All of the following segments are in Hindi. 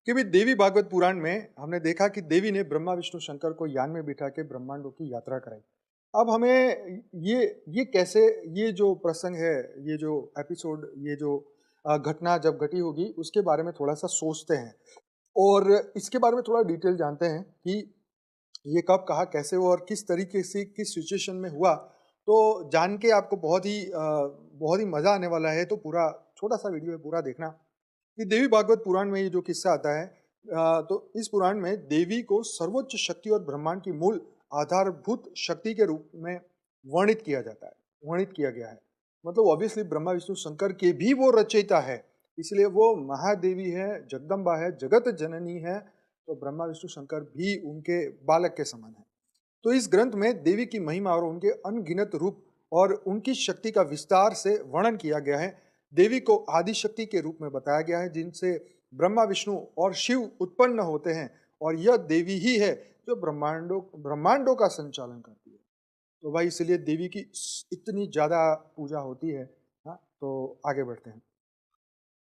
कि भी देवी भागवत पुराण में हमने देखा कि देवी ने ब्रह्मा विष्णु शंकर को यान में बिठा के ब्रह्मांडों की यात्रा कराई। अब हमें ये कैसे, ये जो प्रसंग है, ये जो एपिसोड, ये जो घटना जब घटी होगी उसके बारे में थोड़ा सा सोचते हैं और इसके बारे में थोड़ा डिटेल जानते हैं कि ये कब, कहाँ, कैसे हुआ और किस तरीके से, किस सिचुएशन में हुआ। तो जान के आपको बहुत ही मजा आने वाला है। तो पूरा छोटा सा वीडियो है, पूरा देखना। कि देवी भागवत पुराण में ये जो किस्सा आता है, तो इस पुराण में देवी को सर्वोच्च शक्ति और ब्रह्मांड की मूल आधारभूत शक्ति के रूप में वर्णित किया जाता है, वर्णित किया गया है। मतलब ऑब्वियसली ब्रह्मा विष्णु शंकर के भी वो रचयिता है, इसलिए वो महादेवी है, जगदम्बा है, जगत जननी है। तो ब्रह्मा विष्णु शंकर भी उनके बालक के समान है। तो इस ग्रंथ में देवी की महिमा और उनके अनगिनत रूप और उनकी शक्ति का विस्तार से वर्णन किया गया है। देवी को आदि शक्ति के रूप में बताया गया है, जिनसे ब्रह्मा विष्णु और शिव उत्पन्न होते हैं, और यह देवी ही है जो ब्रह्मांडों का संचालन करती है। तो भाई इसलिए देवी की इतनी ज्यादा पूजा होती है। हाँ, तो आगे बढ़ते हैं।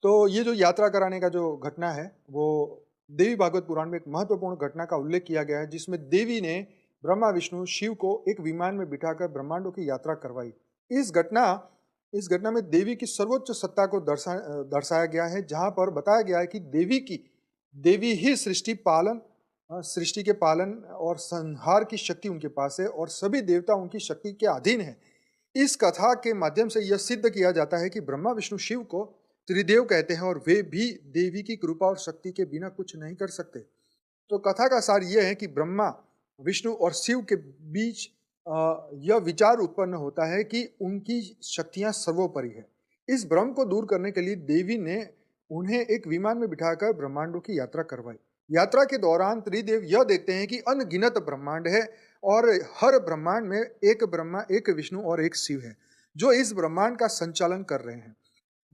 तो ये जो यात्रा कराने का जो घटना है, वो देवी भागवत पुराण में एक महत्वपूर्ण घटना का उल्लेख किया गया है, जिसमें देवी ने ब्रह्मा विष्णु शिव को एक विमान में बिठाकर ब्रह्मांडों की यात्रा करवाई। इस घटना इस घटना में देवी की सर्वोच्च सत्ता को दर्शाया गया है, जहां पर बताया गया है कि देवी ही सृष्टि के पालन और संहार की शक्ति उनके पास है और सभी देवता उनकी शक्ति के अधीन है। इस कथा के माध्यम से यह सिद्ध किया जाता है कि ब्रह्मा विष्णु शिव को त्रिदेव कहते हैं और वे भी देवी की कृपा और शक्ति के बिना कुछ नहीं कर सकते। तो कथा का सार यह है कि ब्रह्मा विष्णु और शिव के बीच यह विचार उत्पन्न होता है कि उनकी शक्तियां सर्वोपरि है। इस भ्रम को दूर करने के लिए देवी ने उन्हें एक विमान में बिठाकर ब्रह्मांडों की यात्रा करवाई। यात्रा के दौरान त्रिदेव यह देखते हैं कि अनगिनत ब्रह्मांड है और हर ब्रह्मांड में एक ब्रह्मा, एक विष्णु और एक शिव है जो इस ब्रह्मांड का संचालन कर रहे हैं।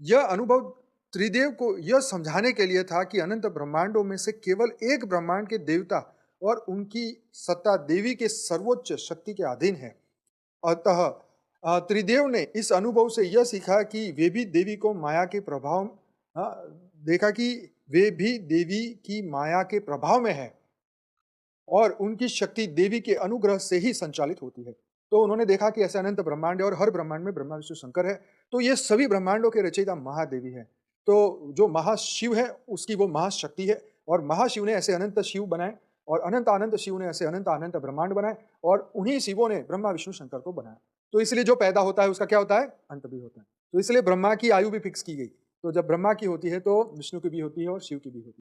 यह अनुभव त्रिदेव को यह समझाने के लिए था कि अनंत ब्रह्मांडों में से केवल एक ब्रह्मांड के देवता और उनकी सत्ता देवी के सर्वोच्च शक्ति के अधीन है। अतः त्रिदेव ने इस अनुभव से यह सीखा कि वे भी देवी को माया के प्रभाव देखा कि वे भी देवी की माया के प्रभाव में है और उनकी शक्ति देवी के अनुग्रह से ही संचालित होती है। तो उन्होंने देखा कि ऐसे अनंत ब्रह्मांड है और हर ब्रह्मांड में ब्रह्मा विष्णु शंकर है। तो ये सभी ब्रह्मांडों के रचयिता महादेवी है। तो जो महाशिव है उसकी वो महाशक्ति है और महाशिव ने ऐसे अनंत शिव बनाए और अनंत अनंत शिव ने ऐसे अनंत अनंत ब्रह्मांड बनाए और उन्हीं शिवों ने ब्रह्मा विष्णु शंकर को बनाया। तो इसलिए जो पैदा होता है उसका क्या होता है, अंत भी होता है। तो इसलिए ब्रह्मा की आयु भी फिक्स की गई। तो जब ब्रह्मा की होती है तो विष्णु की भी होती है और शिव की भी होती है।